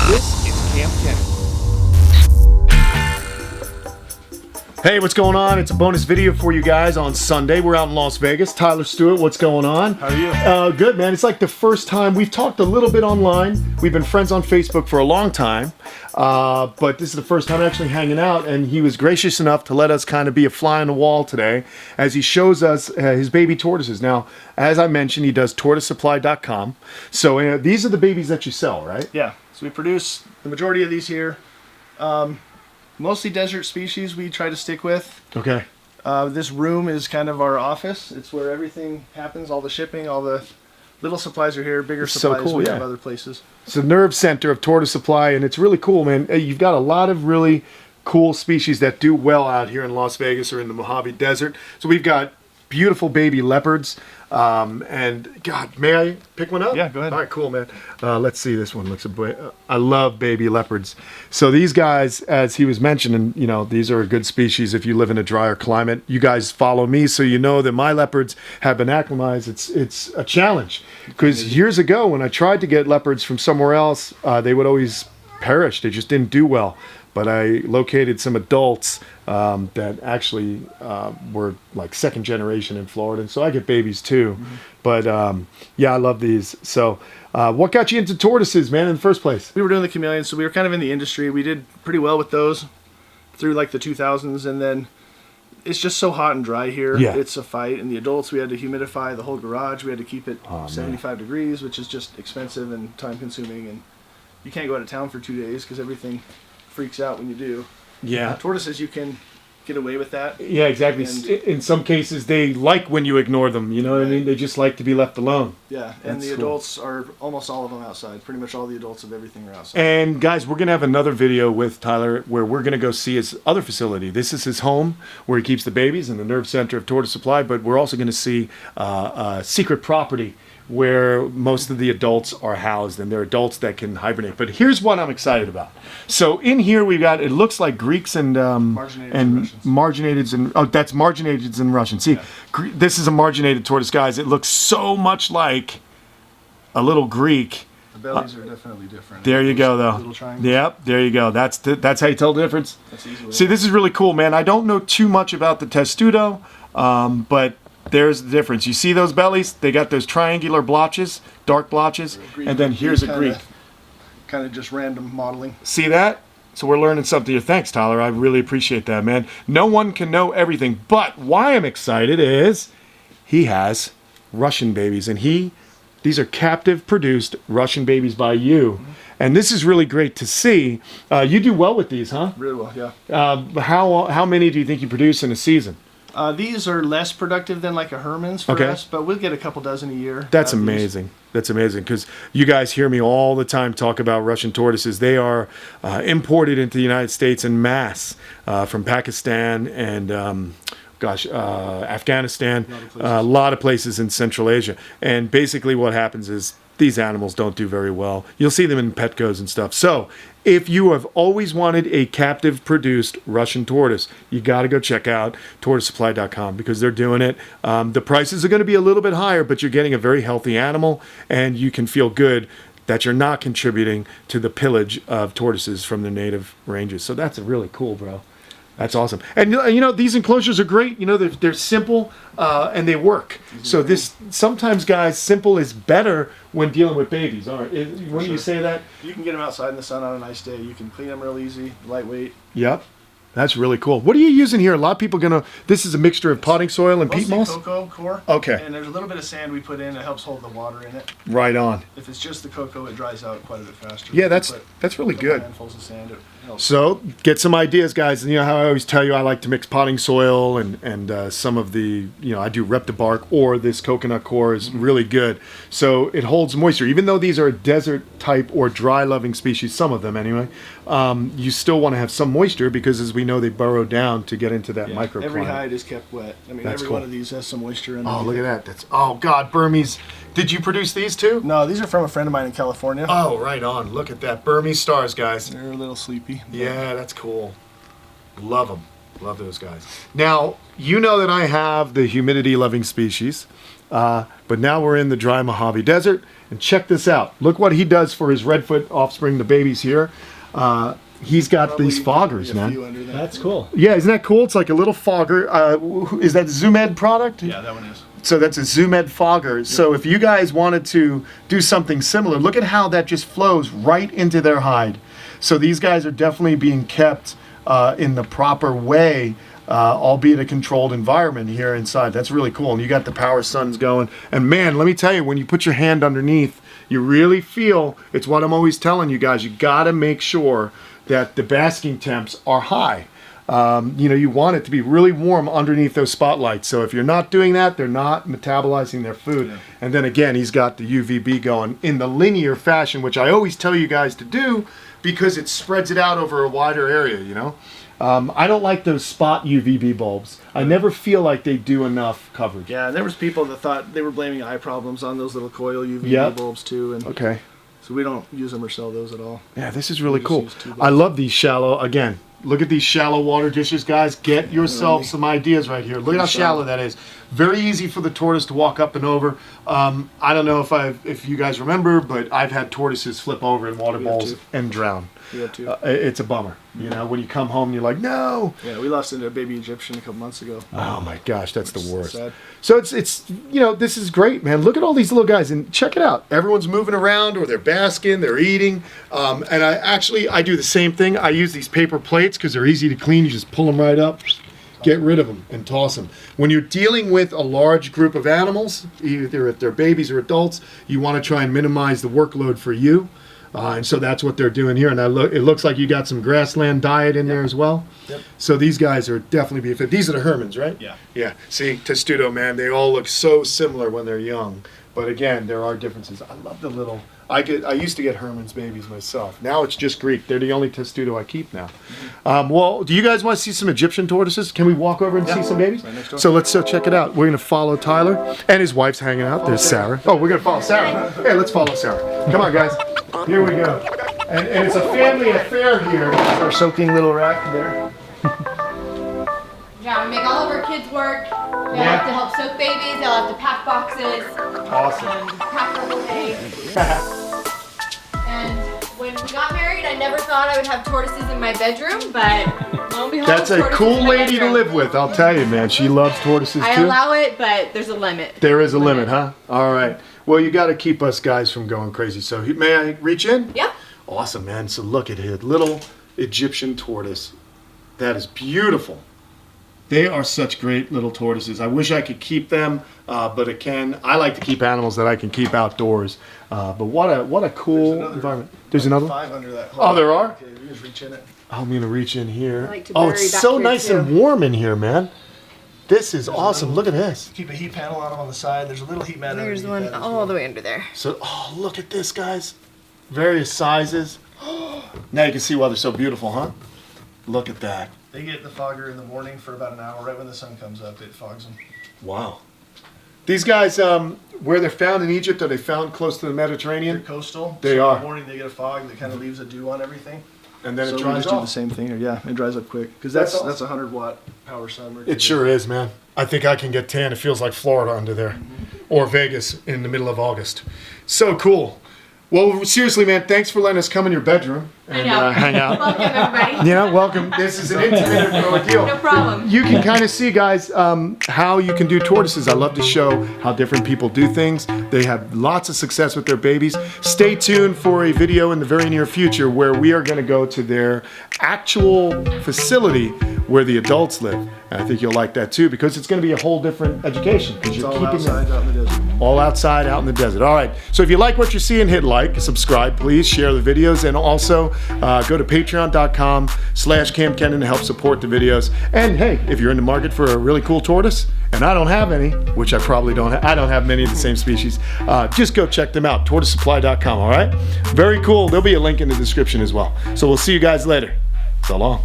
This is Kamp Kenan. Hey, what's going on? It's a bonus video for you guys on Sunday. We're out in Las Vegas. Tyler Stewart, what's going on? How are you? Good, man. It's like the first time. We've talked a little bit online. We've been friends on Facebook for a long time. But this is the first time actually hanging out, and he was gracious enough to let us kind of be a fly on the wall today as he shows us his baby tortoises. Now, as I mentioned, he does tortoisesupply.com. So these are the babies that you sell, right? Yeah. So we produce the majority of these here. Mostly desert species we try to stick with. Okay. This room is kind of our office. It's where everything happens, all the shipping, all the little supplies are here, bigger supplies so cool, we yeah. have other places. It's the nerve center of Tortoise Supply, and it's really cool, man. You've got a lot of really cool species that do well out here in Las Vegas or in the Mojave Desert. So we've got beautiful baby leopards. And God, may I pick one up? Yeah, go ahead. All right, cool, man. Let's see. This one looks I love baby leopards. So these guys, as he was mentioning, you know, these are a good species if you live in a drier climate. You guys follow me, so you know that my leopards have been acclimatized. It's a challenge because years ago when I tried to get leopards from somewhere else, they would always perish. They just didn't do well. But I located some adults that actually were like second generation in Florida, and so I get babies too. Mm-hmm. But yeah, I love these. So what got you into tortoises, man, in the first place? We were doing the chameleons, so we were kind of in the industry. We did pretty well with those through like the 2000s, and then it's just so hot and dry here. Yeah. It's a fight. And the adults, we had to humidify the whole garage. We had to keep it 75 degrees, which is just expensive and time consuming, and you can't go out of town for 2 days because everything freaks out when you do. Yeah. Tortoises, you can get away with that. Yeah, exactly. And in some cases, they like when you ignore them. You know what I mean? They just like to be left alone. Yeah, and the adults are almost all of them outside. Pretty much all the adults of everything are outside. And guys, we're going to have another video with Tyler where we're going to go see his other facility. This is his home where he keeps the babies in the nerve center of Tortoise Supply, but we're also going to see a secret property where most of the adults are housed, and they're adults that can hibernate. But here's what I'm excited about. So in here we've got, it looks like Greeks and marginateds and oh, that's marginateds and Russian. See, yeah. This is a marginated tortoise, guys. It looks so much like a little Greek. The bellies are definitely different. There you go, though. Little triangles. Yep, there you go. That's how you tell the difference. That's easy. See, this is really cool, man. I don't know too much about the testudo, but there's the difference. You see those bellies? They got those triangular blotches, dark blotches, and then here's a Greek. Kind of just random modeling. See that? So we're learning something here. Thanks, Tyler. I really appreciate that, man. No one can know everything, but why I'm excited is he has Russian babies, and these are captive produced Russian babies by you. Mm-hmm. And this is really great to see. You do well with these, huh? Really well, yeah. How many do you think you produce in a season? These are less productive than like a Hermann's for us, but we'll get a couple dozen a year. That's amazing. That's amazing because you guys hear me all the time talk about Russian tortoises. They are imported into the United States en masse from Pakistan and Afghanistan, a lot of places in Central Asia. And basically what happens is these animals don't do very well. You'll see them in Petcos and stuff. So if you have always wanted a captive produced Russian tortoise, you got to go check out tortoisesupply.com because they're doing it. The prices are going to be a little bit higher, but you're getting a very healthy animal, and you can feel good that you're not contributing to the pillage of tortoises from the native ranges. So that's really cool, bro. That's awesome. And you know, these enclosures are great. You know, they're simple and they work. So this sometimes, guys, simple is better when dealing with babies. All right, when you say that, you can get them outside in the sun on a nice day. You can clean them real easy, lightweight. Yep. That's really cool. What are you using here? A lot of people this is a mixture of potting soil and peat moss? Cocoa core. Okay. And there's a little bit of sand we put in that helps hold the water in it. Right on. If it's just the cocoa, it dries out quite a bit faster. Yeah, that's really good. Handfuls of sand, it helps. So get some ideas, guys. And you know how I always tell you I like to mix potting soil and some of the, I do Reptile bark, or this coconut core is really good. So it holds moisture. Even though these are a desert type or dry loving species, some of them anyway, you still want to have some moisture because, as we know, they burrow down to get into that microclimate. Every hide is kept wet. I mean, every one of these has some moisture in it. Oh, look at that. Oh, God, Burmese. Did you produce these too? No, these are from a friend of mine in California. Oh, right on. Look at that. Burmese stars, guys. They're a little sleepy. Yeah, that's cool. Love them. Love those guys. Now, you know that I have the humidity-loving species, But now we're in the dry Mojave Desert, and check this out. Look what he does for his redfoot offspring, the babies here. He's got these foggers, man. That's cool. Yeah, isn't that cool? It's like a little fogger. Is that ZoomEd product? Yeah, that one is. So that's a ZoomEd fogger. Yep. So if you guys wanted to do something similar, look at how that just flows right into their hide. So these guys are definitely being kept in the proper way, albeit a controlled environment here inside. That's really cool. And you got the power suns going. And man, let me tell you, when you put your hand underneath, you really feel, it's what I'm always telling you guys, you gotta make sure that the basking temps are high. You know, you want it to be really warm underneath those spotlights. So if you're not doing that, they're not metabolizing their food. Yeah. And then again, he's got the UVB going in the linear fashion, which I always tell you guys to do because it spreads it out over a wider area, you know. I don't like those spot UVB bulbs. I never feel like they do enough coverage. Yeah, and there was people that thought they were blaming eye problems on those little coil UVB bulbs too. And okay. So we don't use them or sell those at all. Yeah, this is really cool. I love these shallow, again, look at these shallow water dishes, guys. Get yourself some ideas right here. Look at how shallow that is. Very easy for the tortoise to walk up and over. I don't know if you guys remember, but I've had tortoises flip over in water bowls and drown. We have too. It's a bummer. You know, when you come home, you're like, no. Yeah, we lost into a baby Egyptian a couple months ago. Oh my gosh, that's the worst. Sad. So it's you know, this is great, man. Look at all these little guys and check it out. Everyone's moving around or they're basking, they're eating. And I do the same thing. I use these paper plates because they're easy to clean. You just pull them right up, get rid of them, and toss them. When you're dealing with a large group of animals, either if they're babies or adults, you want to try and minimize the workload for you. And so that's what they're doing here. And it looks like you got some grassland diet in there as well. Yep. So these guys are definitely being fit. These are the Hermanns, right? Yeah. Yeah. See, testudo, man, they all look so similar when they're young. But again, there are differences. I love the little... I used to get Hermann's babies myself. Now it's just Greek. They're the only testudo I keep now. Well, do you guys want to see some Egyptian tortoises? Can we walk over and see some babies? Right next door. So let's check it out. We're going to follow Tyler. And his wife's hanging out. There's Sarah. Oh, we're going to follow Sarah. Hey, let's follow Sarah. Come on, guys. Here we go. And it's a family affair here. Our soaking little rack there. Yeah, we make all of our kids work. They'll have to help soak babies. They'll have to pack boxes. Awesome. Pack their whole day. And when we got married, I never thought I would have tortoises in my bedroom, but lo and behold, that's a cool lady to live with, I'll tell you, man. She loves tortoises too. I allow it, but there's a limit. There is a limit, huh? All right. Well, you got to keep us guys from going crazy. So may I reach in? Yeah. Awesome, man. So look at it. Little Egyptian tortoise. That is beautiful. They are such great little tortoises. I wish I could keep them, but I like to keep animals that I can keep outdoors. But what a cool environment. There's another 5 under that hole. Oh, there are? Okay, you just reach in it. I'm going to reach in here. I like to Oh, bury it's back so here, nice too. and warm in here, man. This is awesome. Look at this. Keep a heat panel on them on the side. There's a little heat mat. There's one all the way under there. So, oh, look at this, guys. Various sizes. Now you can see why they're so beautiful, huh? Look at that. They get the fogger in the morning for about an hour. Right when the sun comes up, it fogs them. Wow. These guys, where they're found in Egypt, are they found close to the Mediterranean? They're coastal. They so are. In the morning they get a fog that kind of leaves a dew on everything. And then so it we dries just do off. the same thing here. Yeah, it dries up quick. Because That's that's awesome. 100 watt power sun. It sure is, man. I think I can get tan. It feels like Florida under there. Or Vegas in the middle of August. So cool. Well, seriously, man, thanks for letting us come in your bedroom and hang out. Welcome, everybody. Yeah, welcome. This is an intimate ordeal. No problem. You can kind of see, guys, how you can do tortoises. I love to show how different people do things. They have lots of success with their babies. Stay tuned for a video in the very near future where we are going to go to their actual facility where the adults live. And I think you'll like that too because it's going to be a whole different education. It's all outside out in the desert. All outside, out in the desert. All right. So if you like what you're seeing, hit like, subscribe, please, share the videos, and also go to patreon.com/Kamp Kenan to help support the videos. And hey, if you're in the market for a really cool tortoise, and I don't have any, which I probably don't have, I don't have many of the same species, just go check them out, tortoisesupply.com, all right? Very cool. There'll be a link in the description as well. So we'll see you guys later. So long.